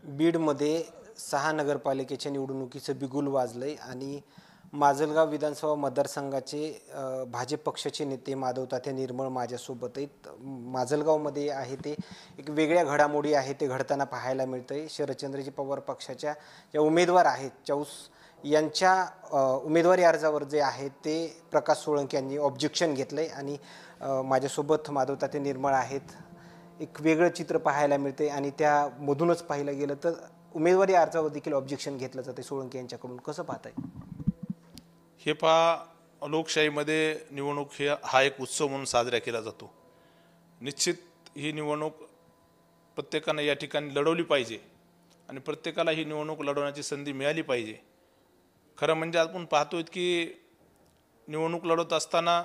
बीडमध्ये 6 नगरपालिकेच्या निवडणुकीचं बिगुल वाजलंय आणि माजलगाव विधानसभा मतदारसंघाचे भाजप पक्षाचे नेते माधव तात्या निर्मळ माझ्यासोबत आहेत. माजलगावमध्ये आहे ते एक वेगळ्या घडामोडी आहे ते घडताना पाहायला मिळतंय. शरदचंद्रजी पवार पक्षाच्या ज्या उमेदवार आहेत चौस यांच्या उमेदवारी अर्जावर जे आहे ते प्रकाश सोळंके यांनी ऑब्जेक्शन घेतलंय आणि माझ्यासोबत माधव तात्या निर्मळ आहेत. एक वेगळं चित्र पाहायला मिळते आणि त्यामधूनच पाहिलं गेलं तर उमेदवारी अर्जावर देखील ऑब्जेक्शन घेतलं जाते सोळंके यांच्याकडून. कसं पाहताय? हे पहा, लोकशाहीमध्ये निवडणूक हा एक उत्सव म्हणून साजरा केला जातो. निश्चित ही निवडणूक प्रत्येकानं या ठिकाणी लढवली पाहिजे आणि प्रत्येकाला ही निवडणूक लढवण्याची संधी मिळाली पाहिजे. खरं म्हणजे आपण पाहतोय की निवडणूक लढवत असताना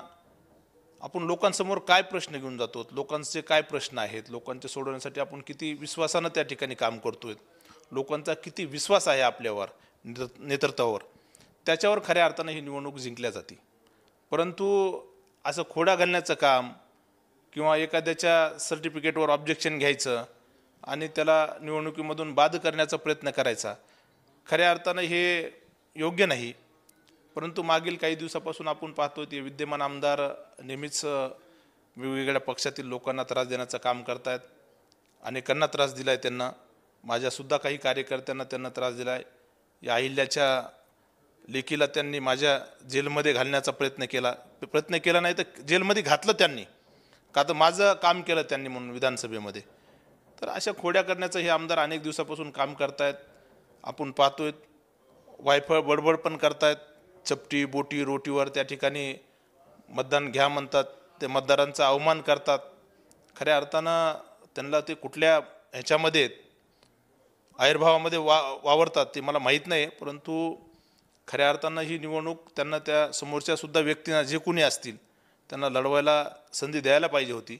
आपण लोकांसमोर काय प्रश्न घेऊन जातो, लोकांचे काय प्रश्न आहेत, लोकांचे सोडवण्यासाठी आपण किती विश्वासानं त्या ठिकाणी काम करतोय, लोकांचा किती विश्वास आहे आपल्यावर, नेतृत्वावर, त्याच्यावर खऱ्या अर्थानं ही निवडणूक जिंकल्या जाते. परंतु असं खोडा घालण्याचं काम किंवा एखाद्याच्या सर्टिफिकेटवर ऑब्जेक्शन घ्यायचं आणि त्याला निवडणुकीमधून बाद करण्याचा प्रयत्न करायचा, खऱ्या अर्थानं हे योग्य नाही. परंतु मागील काही दिवसापासून आपण पाहतो ते विद्यमान आमदार नेहमीच वेगवेगळ्या पक्षातील लोकांना त्रास देण्याचं काम करतायत. अनेकांना त्रास दिला आहे त्यांना, माझ्यासुद्धा काही कार्यकर्त्यांना त्यांना त्रास दिला आहे. या अहिल्याच्या लेकीला त्यांनी माझ्या जेलमध्ये घालण्याचा प्रयत्न केला नाही तर जेलमध्ये घातलं त्यांनी, का तर माझं काम केलं त्यांनी म्हणून विधानसभेमध्ये. तर अशा खोड्या करण्याचं हे आमदार अनेक दिवसापासून काम करतायत. आपण पाहतोय वायफळ बडबड पण करतायत, चपटी बोटी रोटीवर त्या ठिकाणी मतदान घ्या म्हणतात, ते मतदारांचा अवमान करतात. खऱ्या अर्थानं त्यांना ते कुठल्या ह्याच्यामध्ये आविर्भावामध्ये वावरतात ते मला माहीत नाही. परंतु खऱ्या अर्थानं ही निवडणूक त्यांना त्या समोरच्यासुद्धा व्यक्तींना जे कोणी असतील त्यांना लढवायला संधी द्यायला पाहिजे होती.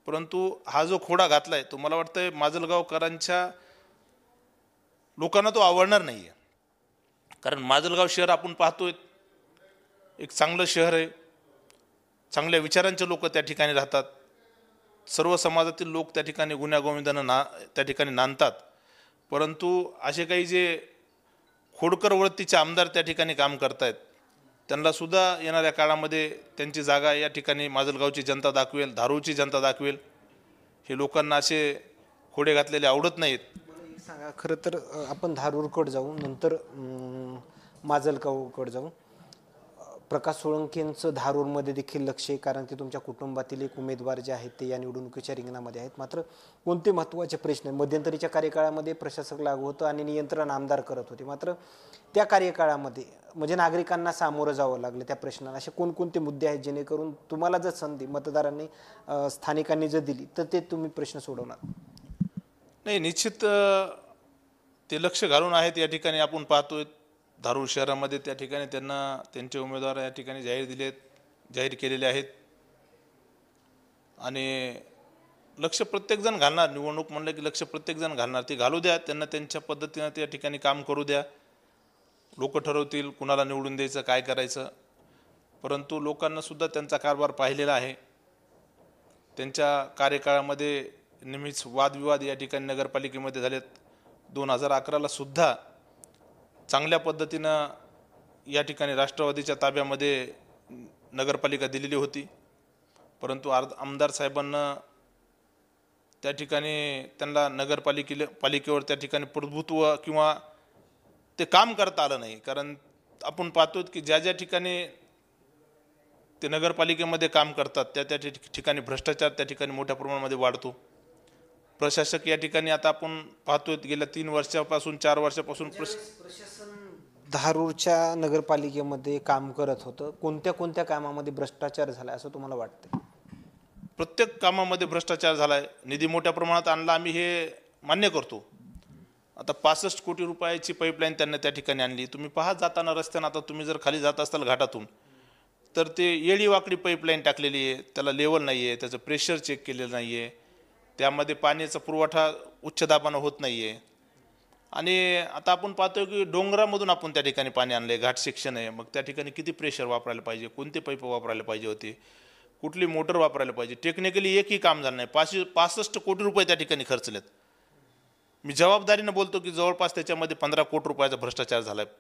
परंतु हा जो खोडा घातला आहे तो मला वाटतं माजलगावकरांच्या लोकांना तो आवडणार नाही आहे. कारण माजलगाव शहर आपण पाहतोय एक चांगलं शहर आहे, चांगल्या विचारांचे लोक त्या ठिकाणी राहतात, सर्व समाजातील लोक त्या ठिकाणी गुण्यागोविंदानं त्या ठिकाणी नांदतात. परंतु असे काही जे खोडकर वृत्तीचे आमदार त्या ठिकाणी काम करतायत त्यांनासुद्धा येणाऱ्या काळामध्ये त्यांची जागा या ठिकाणी माजलगावची जनता दाखवेल, धारूरची जनता दाखवेल. हे लोकांना असे खोडे घातलेले आवडत नाहीत. सांगा, खरं तर आपण धारूरकडे जाऊ, नंतर माजलगावकडे जाऊ. प्रकाश सोळंकेंचं धारूरमध्ये देखील लक्ष आहे, कारण ते तुमच्या कुटुंबातील एक उमेदवार जे आहेत ते या निवडणुकीच्या रिंगणामध्ये आहेत. मात्र कोणते महत्त्वाचे प्रश्न मध्यंतरीच्या कार्यकाळामध्ये प्रशासक लागू होतं आणि नियंत्रण आमदार करत होते, मात्र त्या कार्यकाळामध्ये म्हणजे नागरिकांना सामोरं जावं लागलं त्या प्रश्नाला. असे कोणकोणते मुद्दे आहेत जेणेकरून तुम्हाला जर संधी मतदारांनी स्थानिकांनी जर दिली तर ते तुम्ही प्रश्न सोडवणार? नाही, निश्चित ते लक्ष घालून आहेत. या ठिकाणी आपण पाहतोय धारूर शहरामध्ये त्या ठिकाणी त्यांना त्यांचे उमेदवार या ठिकाणी जाहीर केलेले आहेत आणि लक्ष प्रत्येकजण घालणार. निवडणूक म्हणलं की लक्ष प्रत्येकजण घालणार. ते घालू द्या, त्यांना त्यांच्या पद्धतीनं त्या ठिकाणी काम करू द्या. लोक ठरवतील कुणाला निवडून द्यायचं, काय करायचं. परंतु लोकांना सुद्धा त्यांचा कारभार पाहिलेला आहे. त्यांच्या कार्यकाळामध्ये नेहमीच वादविवाद या ठिकाणी नगरपालिकेमध्ये झालेत. 2011ला सुद्धा चांगल्या पद्धतीनं या ठिकाणी राष्ट्रवादीच्या ताब्यामध्ये नगरपालिका दिलेली होती. परंतु आमदार साहेबांना त्या ठिकाणी त्यांना पालिकेवर त्या ठिकाणी प्रभुत्व किंवा ते काम करता आलं नाही. कारण आपण पाहतो की ज्या ज्या ठिकाणी ते नगरपालिकेमध्ये काम करतात त्या ठिकाणी भ्रष्टाचार त्या ठिकाणी मोठ्या प्रमाणामध्ये वाढतो. प्रशासक या ठिकाणी आता आपण पाहतोय गेल्या 3 वर्षापासून 4 वर्षापासून प्रशासन धारूरच्या नगरपालिकेमध्ये काम करत होतं. कोणत्या कोणत्या कामामध्ये भ्रष्टाचार झाला असं तुम्हाला वाटतं? प्रत्येक कामामध्ये भ्रष्टाचार झालाय. निधी मोठ्या प्रमाणात आणला, आम्ही हे मान्य करतो. आता 65 कोटी रुपयाची पाईपलाईन त्यांना त्या ठिकाणी आणली. तुम्ही पहा जाताना रस्त्यानं, आता तुम्ही जर खाली जात असाल घाटातून तर ते येडी वाकडी पाईपलाईन टाकलेली आहे, त्याला लेवल नाही आहे, त्याचं प्रेशर चेक केलेलं नाही आहे, त्यामध्ये पाण्याचा पुरवठा उच्च दाबानं होत नाही आहे. आणि आता आपण पाहतो की डोंगरामधून आपण त्या ठिकाणी पाणी आणलं आहे, घाट सेक्शन आहे, मग त्या ठिकाणी किती प्रेशर वापरायला पाहिजे, कोणते पाईप वापरायला पाहिजे होते, कुठली मोटर वापरायला पाहिजे. टेक्निकली एकही काम झालं नाही. 65 कोटी रुपये त्या ठिकाणी खर्चलेत. मी जबाबदारीनं बोलतो की जवळपास त्याच्यामध्ये 15 कोटी रुपयाचा भ्रष्टाचार झाला आहे.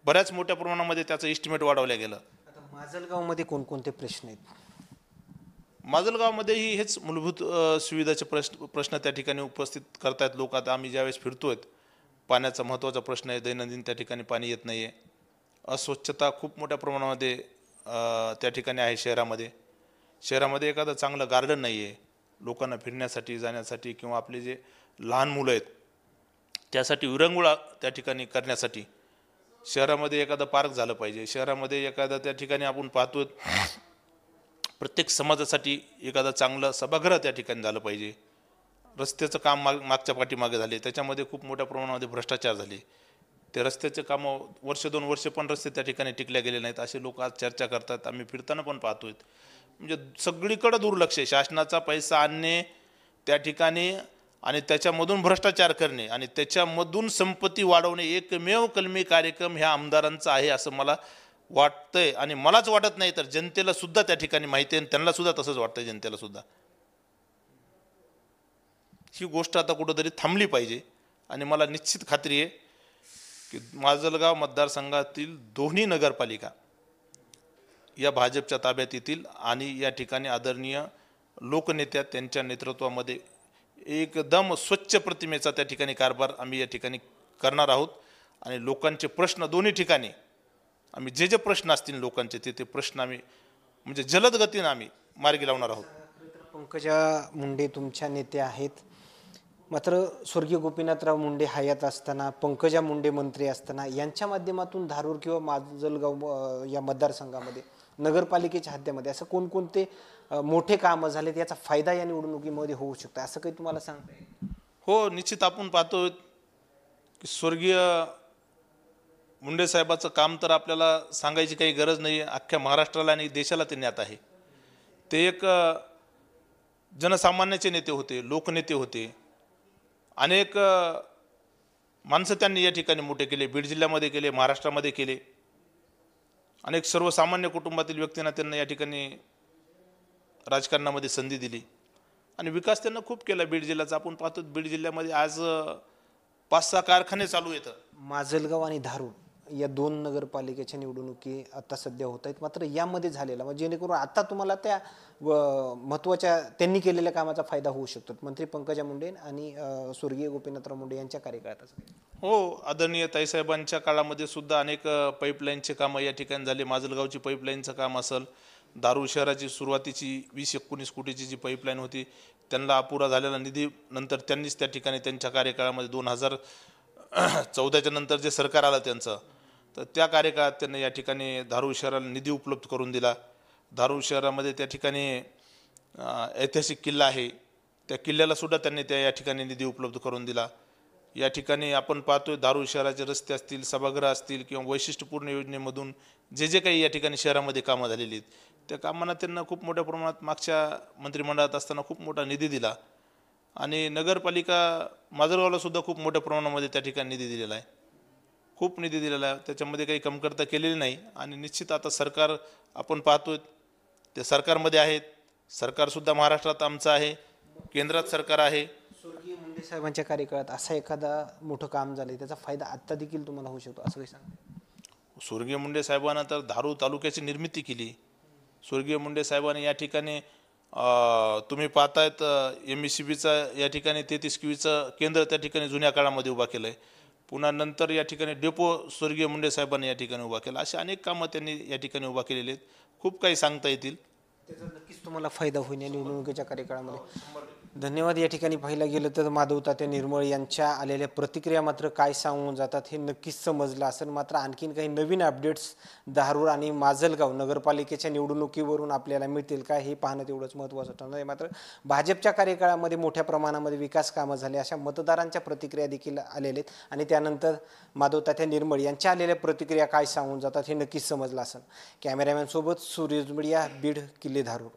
बऱ्याच मोठ्या प्रमाणामध्ये त्याचं इस्टिमेट वाढवलं गेलं. आता माजलगावमध्ये कोणकोणते प्रश्न आहेत? माजलगावमध्येही हेच मूलभूत सुविधाचे प्रश्न त्या ठिकाणी उपस्थित करतायत लोक. आता आम्ही ज्यावेळेस फिरतोय, पाण्याचा महत्त्वाचा प्रश्न आहे. दैनंदिन त्या ठिकाणी पाणी येत नाही आहे. अस्वच्छता खूप मोठ्या प्रमाणामध्ये त्या ठिकाणी आहे शहरामध्ये एखादं चांगलं गार्डन नाही आहे लोकांना फिरण्यासाठी जाण्यासाठी, किंवा आपले जे लहान मुलं आहेत त्यासाठी विरंगुळा त्या ठिकाणी करण्यासाठी शहरामध्ये एखादं पार्क झालं पाहिजे. शहरामध्ये एखादं त्या ठिकाणी आपण पाहतोय प्रत्येक समाजासाठी एखादं चांगलं सभागृह त्या ठिकाणी झालं पाहिजे. रस्त्याचं काम मागच्या पाठीमागे झाले, त्याच्यामध्ये खूप मोठ्या प्रमाणामध्ये भ्रष्टाचार झाले. ते रस्त्याचे कामं 1-2 वर्ष पण रस्ते त्या ठिकाणी टिकल्या गेले नाहीत असे लोक आज चर्चा करतात. आम्ही फिरताना पण पाहतोय. म्हणजे सगळीकडे दुर्लक्ष आहे. शासनाचा पैसा आणणे त्या ठिकाणी आणि त्याच्यामधून भ्रष्टाचार करणे आणि त्याच्यामधून संपत्ती वाढवणे एकमेव कलमी कार्यक्रम ह्या आमदारांचा आहे असं मला वाटतंय. आणि मलाच वाटत नाही तर जनतेला सुद्धा त्या ठिकाणी माहिती आहे, त्यांना सुद्धा तसंच वाटतंय. जनतेला सुद्धा ही गोष्ट आता कुठंतरी थांबली पाहिजे. आणि मला निश्चित खात्री आहे की माजलगाव मतदारसंघातील दोन्ही नगरपालिका या भाजपच्या ताब्यात येतील आणि या ठिकाणी आदरणीय लोकनेत्या त्यांच्या नेतृत्वामध्ये एकदम स्वच्छ प्रतिमेचा त्या ठिकाणी कारभार आम्ही या ठिकाणी करणार आहोत. आणि लोकांचे प्रश्न दोन्ही ठिकाणी आम्ही जे प्रश्न असतील लोकांचे ते प्रश्न आम्ही म्हणजे जलद गतीनं आम्ही मार्गी लावणार आहोत. पंकजा मुंडे तुमच्या नेत्या आहेत, मात्र स्वर्गीय गोपीनाथराव मुंडे हयात असताना, पंकजा मुंडे मंत्री असताना यांच्या माध्यमातून धारूर किंवा माजलगाव या मतदारसंघामध्ये नगरपालिकेच्या हद्दीमध्ये असं कोणकोणते मोठे कामं झालेत, याचा फायदा या निवडणुकीमध्ये होऊ शकतो असं काही तुम्हाला सांगता येईल? हो, निश्चित आपण पाहतो की स्वर्गीय मुंडे साहेबाचं काम तर आपल्याला सांगायची काही गरज नाही. अख्ख्या महाराष्ट्राला आणि देशाला ते ज्ञात आहे. ते एक जनसामान्याचे नेते होते, लोकनेते होते. अनेक माणसं त्यांनी या ठिकाणी मोठे केले, बीड जिल्ह्यामध्ये केले, महाराष्ट्रामध्ये केले. अनेक सर्वसामान्य कुटुंबातील व्यक्तींना त्यांना या ठिकाणी राजकारणामध्ये संधी दिली आणि विकास त्यांना खूप केला बीड जिल्ह्याचा. आपण पाहतो बीड जिल्ह्यामध्ये आज 5-6 कारखाने चालू आहेत. माजलगाव आणि धारूर या 2 नगरपालिकेच्या निवडणुकी आता सध्या होत आहेत, मात्र यामध्ये झालेला म्हणजे जेणेकरून आता तुम्हाला त्या महत्त्वाच्या त्यांनी केलेल्या कामाचा फायदा होऊ शकतो मंत्री पंकजा मुंडे आणि स्वर्गीय गोपीनाथराव मुंडे यांच्या कार्यकाळात. हो, आदरणीय ताईसाहेबांच्या काळामध्ये सुद्धा अनेक पाईपलाईनचे कामं या ठिकाणी झाले. माजलगावची पाईपलाईनचं काम असेल, धारूर शहराची सुरुवातीची 20-19 कोटीची जी पाईपलाईन होती त्यांना अपुरा झालेला निधी नंतर त्यांनीच त्या ठिकाणी त्यांच्या कार्यकाळामध्ये 2014च्या नंतर जे सरकार आलं त्यांचं, तर त्या कार्यकाळात त्यांनी या ठिकाणी धारूर शहराला निधी उपलब्ध करून दिला. धारूर शहरामध्ये त्या ठिकाणी ऐतिहासिक किल्ला आहे, त्या किल्ल्याला सुद्धा त्यांनी या ठिकाणी निधी उपलब्ध करून दिला. या ठिकाणी आपण पाहतोय धारूर शहराचे रस्ते असतील, सभागृह असतील किंवा वैशिष्ट्यपूर्ण योजनेमधून जे काही या ठिकाणी शहरामध्ये कामं झालेली आहेत त्या कामांना त्यांना खूप मोठ्या प्रमाणात मागच्या मंत्रिमंडळात असताना खूप मोठा निधी दिला. आणि नगरपालिका माजलगावला सुद्धा खूप मोठ्या प्रमाणामध्ये त्या ठिकाणी निधी दिलेला आहे, खूप निधी दिलेला आहे. त्याच्यामध्ये काही कमतरता केलेली नाही. आणि निश्चित आता सरकार आपण पाहतोय ते सरकारमध्ये आहेत. सरकारसुद्धा महाराष्ट्रात आमचं आहे, केंद्रात सरकार आहे. स्वर्गीय मुंडे साहेबांच्या कार्यकाळात असं एखादा मोठं काम झालं त्याचा फायदा आत्ता देखील तुम्हाला होऊ शकतो असं काही सांगा? स्वर्गीय मुंडे साहेबांना तर धारूर तालुक्याची निर्मिती केली. स्वर्गीय मुंडे साहेबांनी या ठिकाणी तुम्ही पाहतायत MSCBचा या ठिकाणी 33 क्यूचं केंद्र त्या ठिकाणी जुन्या काळामध्ये उभा केलं आहे. पुन्हा नंतर या ठिकाणी डेपो स्वर्गीय मुंडे साहेबांनी या ठिकाणी उभा केला. असे अनेक कामं त्यांनी या ठिकाणी उभा केलेली आहेत. खूप काही सांगता येतील. त्याचा नक्कीच तुम्हाला फायदा होईल या निवडणुकीच्या कार्यकाळामध्ये. धन्यवाद. या ठिकाणी पाहिलं गेलं तर माधव तात्या निर्मळ यांच्या आलेल्या प्रतिक्रिया मात्र काय सांगून जातात हे नक्कीच समजलं असेल. मात्र आणखीन काही नवीन अपडेट्स धारूर आणि माजलगाव नगरपालिकेच्या निवडणुकीवरून आपल्याला मिळतील का हे पाहणं तेवढंच महत्त्वाचं ठरणार आहे. मात्र भाजपच्या कार्यकाळामध्ये मोठ्या प्रमाणामध्ये विकास कामं झाले अशा मतदारांच्या प्रतिक्रिया देखील आलेल्या आहेत आणि त्यानंतर माधव तात्या निर्मळ यांच्या आलेल्या प्रतिक्रिया काय सांगून जातात हे नक्कीच समजलं असेल. कॅमेरामॅन सोबत सूर्यज मीडिया, बीड, किल्ले, धारूर.